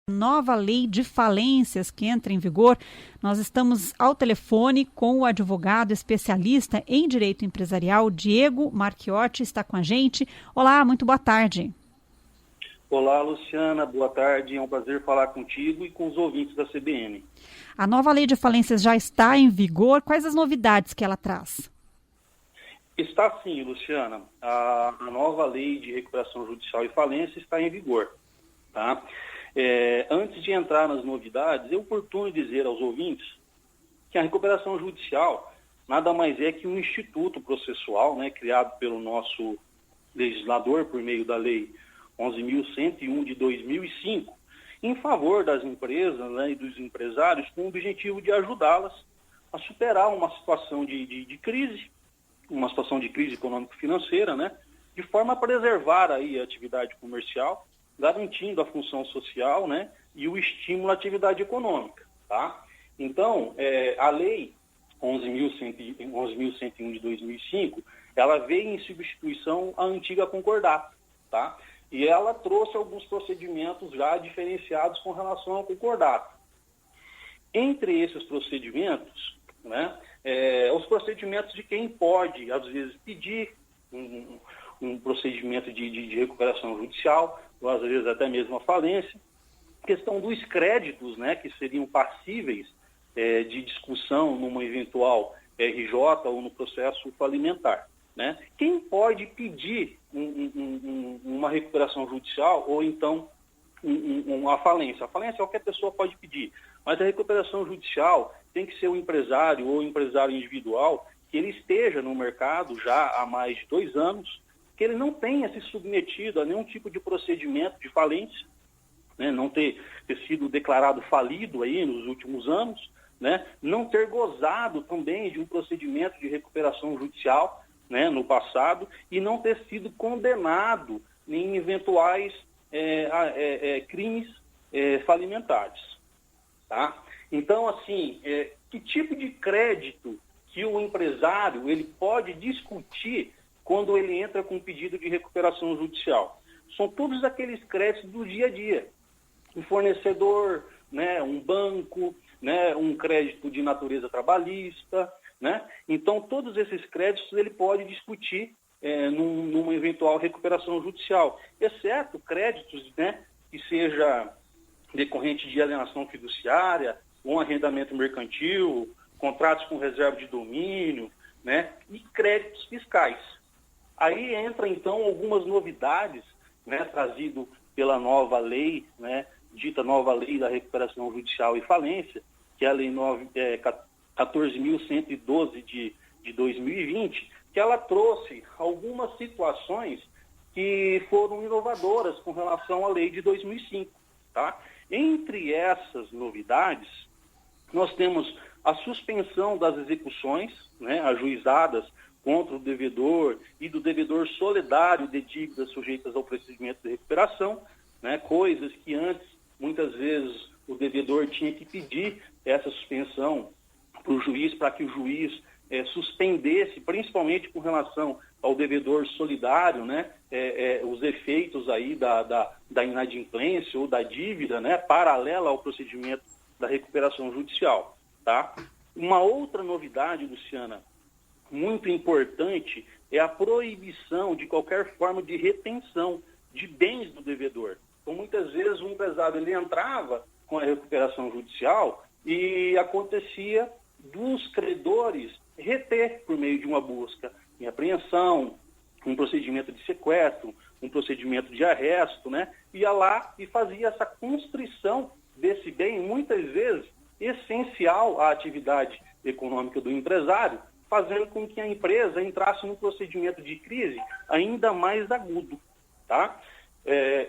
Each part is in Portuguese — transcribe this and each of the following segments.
Nova lei de falências que entra em vigor. Nós estamos ao telefone com o advogado especialista em direito empresarial, Diego Marchiotti, está com a gente. Olá, muito boa tarde. Olá, Luciana, boa tarde. É um prazer falar contigo e com os ouvintes da CBN. A nova lei de falências já está em vigor. Quais as novidades que ela traz? Está sim, Luciana. A nova lei de recuperação judicial e falência está em vigor, tá? Antes de entrar nas novidades, é oportuno dizer aos ouvintes que a recuperação judicial nada mais é que um instituto processual, né, criado pelo nosso legislador por meio da Lei 11.101 de 2005, em favor das empresas, né, e dos empresários, com o objetivo de ajudá-las a superar uma situação de crise, uma situação de crise econômico-financeira, né, de forma a preservar aí a atividade comercial, garantindo a função social, né, e o estímulo à atividade econômica, tá? Então, a Lei 11.101 de 2005, ela veio em substituição à antiga concordata, tá? E ela trouxe alguns procedimentos já diferenciados com relação ao concordata. Entre esses procedimentos, né, os procedimentos de quem pode, às vezes, pedir um procedimento de recuperação judicial, ou às vezes até mesmo a falência, questão dos créditos, né, que seriam passíveis de discussão numa eventual RJ ou no processo falimentar, né? Quem pode pedir uma recuperação judicial ou então uma falência? A falência qualquer pessoa pode pedir, mas a recuperação judicial tem que ser um empresário ou empresário individual que ele esteja no mercado já há mais de 2 anos, que ele não tenha se submetido a nenhum tipo de procedimento de falência, né, não ter sido declarado falido aí nos últimos anos, né, não ter gozado também de um procedimento de recuperação judicial, né, no passado, e não ter sido condenado em eventuais crimes falimentares. Tá? Então, assim, que tipo de crédito que o empresário ele pode discutir quando ele entra com um pedido de recuperação judicial? São todos aqueles créditos do dia a dia. Um fornecedor, né, um banco, né, um crédito de natureza trabalhista, né? Então, todos esses créditos ele pode discutir numa eventual recuperação judicial, exceto créditos, né, que seja decorrente de alienação fiduciária, um arrendamento mercantil, contratos com reserva de domínio, né, e créditos fiscais. Aí entra, então, algumas novidades, né, trazido pela nova lei, né, dita nova lei da recuperação judicial e falência, que é a lei 14.112 de 2020, que ela trouxe algumas situações que foram inovadoras com relação à lei de 2005, tá? Entre essas novidades, nós temos a suspensão das execuções, né, ajuizadas contra o devedor e do devedor solidário de dívidas sujeitas ao procedimento de recuperação, né, coisas que antes, muitas vezes, o devedor tinha que pedir essa suspensão para o juiz, para que o juiz suspendesse, principalmente com relação ao devedor solidário, né, os efeitos aí da inadimplência ou da dívida, né, paralela ao procedimento da recuperação judicial, tá? Uma outra novidade, Luciana, muito importante, é a proibição de qualquer forma de retenção de bens do devedor. Então, muitas vezes, o empresário ele entrava com a recuperação judicial e acontecia dos credores reter por meio de uma busca em apreensão, um procedimento de sequestro, um procedimento de arresto, né? Ia lá e fazia essa constrição desse bem, muitas vezes essencial à atividade econômica do empresário, fazendo com que a empresa entrasse num procedimento de crise ainda mais agudo, tá?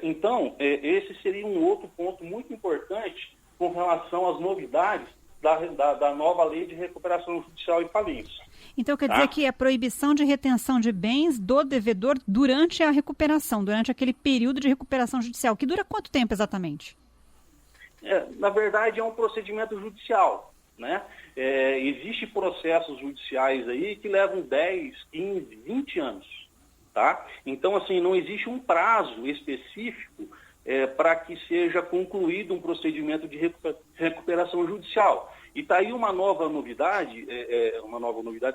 Então, esse seria um outro ponto muito importante com relação às novidades da nova lei de recuperação judicial e falência. Então, quer dizer que a proibição de retenção de bens do devedor durante a recuperação, durante aquele período de recuperação judicial, que dura quanto tempo exatamente? Na verdade, é um procedimento judicial, né? Existem processos judiciais aí que levam 10, 15, 20 anos, tá? Então, assim, não existe um prazo específico para que seja concluído um procedimento de recuperação judicial. E está aí uma nova novidade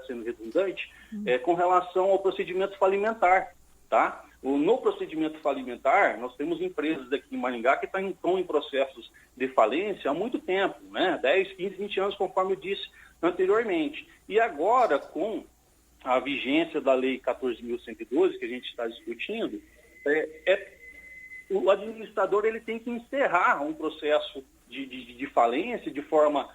sendo redundante, com relação ao procedimento falimentar, tá? No procedimento falimentar, nós temos empresas aqui em Maringá que estão em processos de falência há muito tempo, né? 10, 15, 20 anos, conforme eu disse anteriormente. E agora, com a vigência da Lei 14.112, que a gente está discutindo, o administrador ele tem que encerrar um processo de falência de forma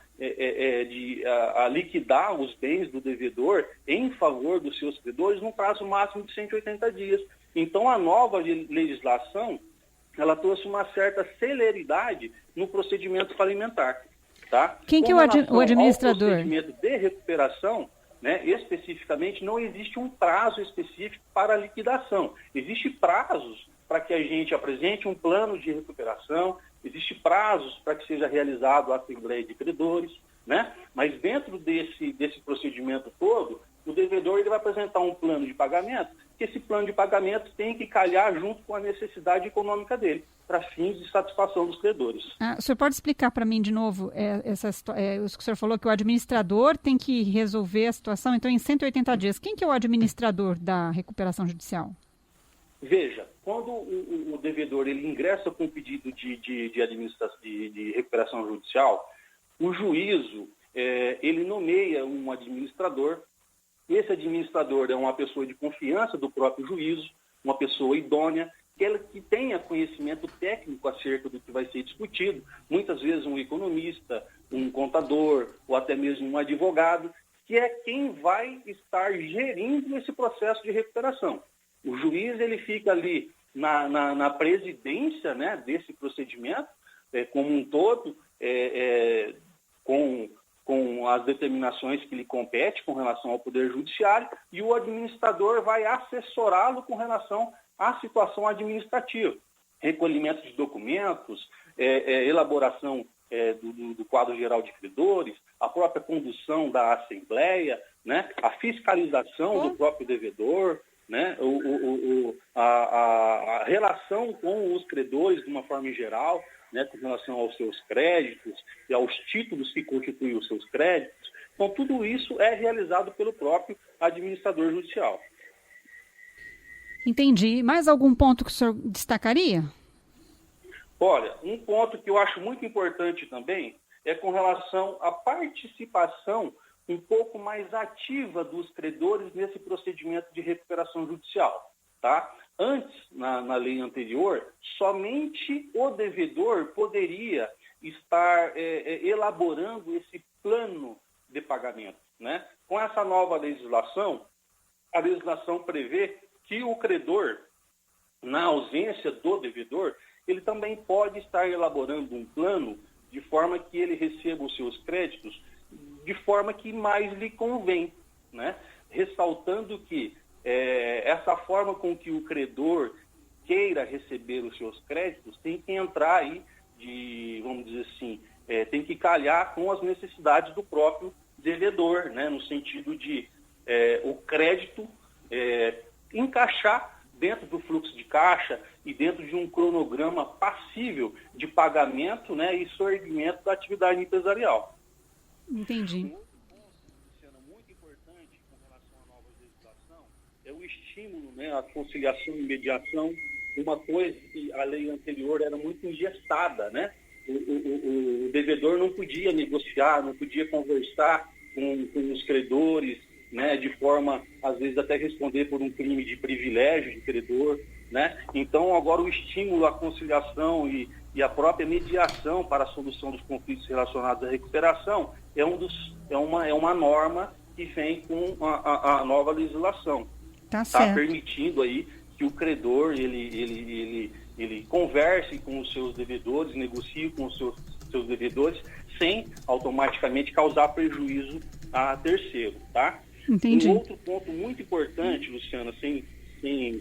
a liquidar os bens do devedor em favor dos seus credores num prazo máximo de 180 dias. Então, a nova legislação, ela trouxe uma certa celeridade no procedimento falimentar. Tá? Quem que é o administrador? O procedimento de recuperação, né, especificamente, não existe um prazo específico para a liquidação. Existem prazos para que a gente apresente um plano de recuperação, existem prazos para que seja realizado a assembleia de credores, né? Mas dentro desse procedimento todo, o devedor ele vai apresentar um plano de pagamento, que esse plano de pagamento tem que calhar junto com a necessidade econômica dele, para fins de satisfação dos credores. O senhor pode explicar para mim de novo isso que o senhor falou, que o administrador tem que resolver a situação, então, em 180 dias. Quem que é o administrador da recuperação judicial? Veja, quando o devedor ele ingressa com um pedido de recuperação judicial, o juízo ele nomeia um administrador. Esse administrador é uma pessoa de confiança do próprio juízo, uma pessoa idônea, que tenha conhecimento técnico acerca do que vai ser discutido, muitas vezes um economista, um contador ou até mesmo um advogado, que é quem vai estar gerindo esse processo de recuperação. O juiz ele fica ali na presidência, né, desse procedimento, como um todo, com as determinações que lhe competem com relação ao Poder Judiciário, e o administrador vai assessorá-lo com relação à situação administrativa, recolhimento de documentos, elaboração do quadro geral de credores, a própria condução da assembleia, né, a fiscalização do próprio devedor, né, a relação com os credores de uma forma geral, né, com relação aos seus créditos e aos títulos que constituem os seus créditos. Então, tudo isso é realizado pelo próprio administrador judicial. Entendi. Mais algum ponto que o senhor destacaria? Olha, um ponto que eu acho muito importante também é com relação à participação um pouco mais ativa dos credores nesse procedimento de recuperação judicial, tá? Antes, na lei anterior, somente o devedor poderia estar elaborando esse plano de pagamento, né? Com essa nova legislação, a legislação prevê que o credor, na ausência do devedor, ele também pode estar elaborando um plano de forma que ele receba os seus créditos de forma que mais lhe convém, né? Ressaltando que essa forma com que o credor queira receber os seus créditos tem que entrar aí vamos dizer assim, tem que calhar com as necessidades do próprio devedor, né? No sentido de o crédito encaixar dentro do fluxo de caixa e dentro de um cronograma passível de pagamento, né, e soerguimento da atividade empresarial. Entendi. Muito importante com relação à nova legislação é o estímulo, né, à conciliação e mediação, uma coisa que a lei anterior era muito engessada, né? O devedor não podia negociar, não podia conversar com os credores, né, de forma, às vezes, até responder por um crime de privilégio de credor, né? Então, agora o estímulo à conciliação e a própria mediação para a solução dos conflitos relacionados à recuperação é uma norma que vem com a nova legislação. Tá certo. Permitindo aí que o credor ele converse com os seus devedores, negocie com os seus devedores, sem automaticamente causar prejuízo a terceiro, tá? Entendi. Um outro ponto muito importante, Luciana, se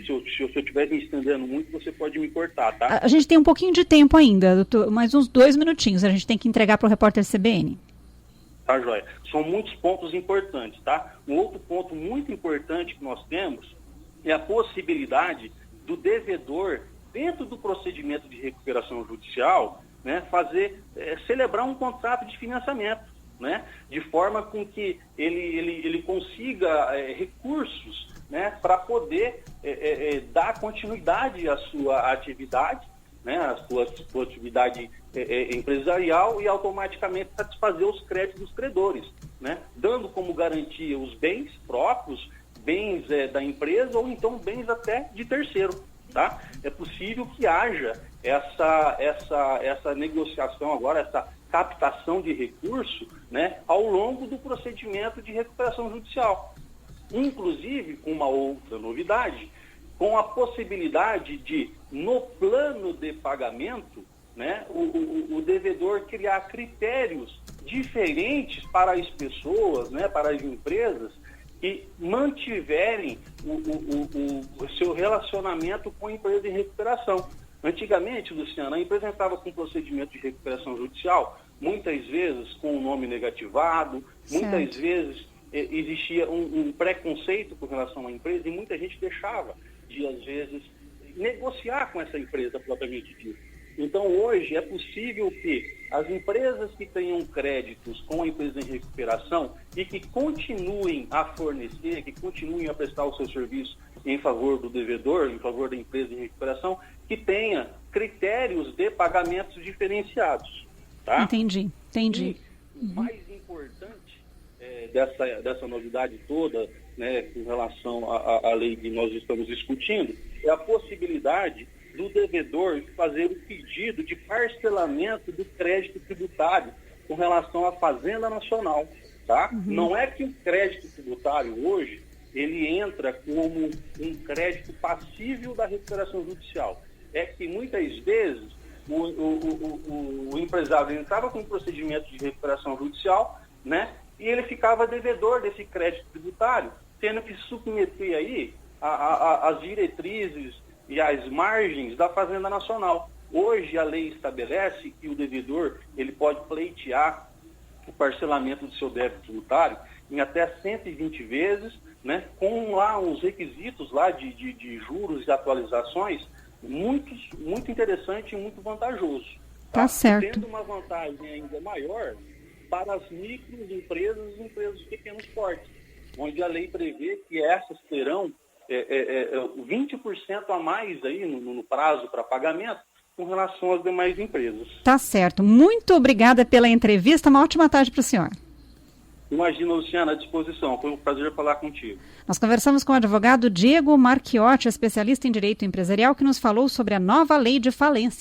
eu estiver me estendendo muito, você pode me cortar, tá? A gente tem um pouquinho de tempo ainda, doutor, mais uns 2 minutinhos, a gente tem que entregar para o repórter CBN. Tá, joia. São muitos pontos importantes, tá? Um outro ponto muito importante que nós temos é a possibilidade do devedor dentro do procedimento de recuperação judicial, né, celebrar um contrato de financiamento, né, de forma com que ele consiga recursos, né, para poder dar continuidade à sua atividade, né, à sua atividade empresarial, e automaticamente satisfazer os créditos dos credores, né, dando como garantia os bens próprios, bens da empresa, ou então bens até de terceiro. Tá? É possível que haja essa negociação agora, essa captação de recurso, né, ao longo do procedimento de recuperação judicial. Inclusive, com uma outra novidade, com a possibilidade de, no plano de pagamento, né, o devedor criar critérios diferentes para as pessoas, né, para as empresas, que mantiverem o seu relacionamento com a empresa em recuperação. Antigamente, Luciana, a empresa entrava com um procedimento de recuperação judicial, muitas vezes com o nome negativado, muitas vezes existia um preconceito com relação à empresa, e muita gente deixava de, às vezes, negociar com essa empresa propriamente dita. Então, hoje, é possível que as empresas que tenham créditos com a empresa em recuperação e que continuem a fornecer, que continuem a prestar o seu serviço em favor do devedor, em favor da empresa em recuperação, que tenha critérios de pagamentos diferenciados. Tá? Entendi. E o mais importante dessa novidade toda, né, com relação à lei que nós estamos discutindo, é a possibilidade do devedor fazer o pedido de parcelamento do crédito tributário com relação à Fazenda Nacional, tá? Não é que o crédito tributário hoje, ele entra como um crédito passível da recuperação judicial. É que muitas vezes o empresário entrava com um procedimento de recuperação judicial, né? E ele ficava devedor desse crédito tributário, tendo que submeter aí as diretrizes e as margens da Fazenda Nacional. Hoje a lei estabelece que o devedor ele pode pleitear o parcelamento do seu débito tributário em até 120 vezes, né, com lá uns requisitos lá de juros e atualizações muito interessante e muito vantajoso. Tá certo. Tendo uma vantagem ainda maior para as microempresas e empresas de pequenos portes, onde a lei prevê que essas terão 20% a mais aí no prazo para pagamento com relação às demais empresas. Tá certo. Muito obrigada pela entrevista. Uma ótima tarde para o senhor. Imagina, Luciana, à disposição. Foi um prazer falar contigo. Nós conversamos com o advogado Diego Marchiotti, especialista em direito empresarial, que nos falou sobre a nova lei de falência.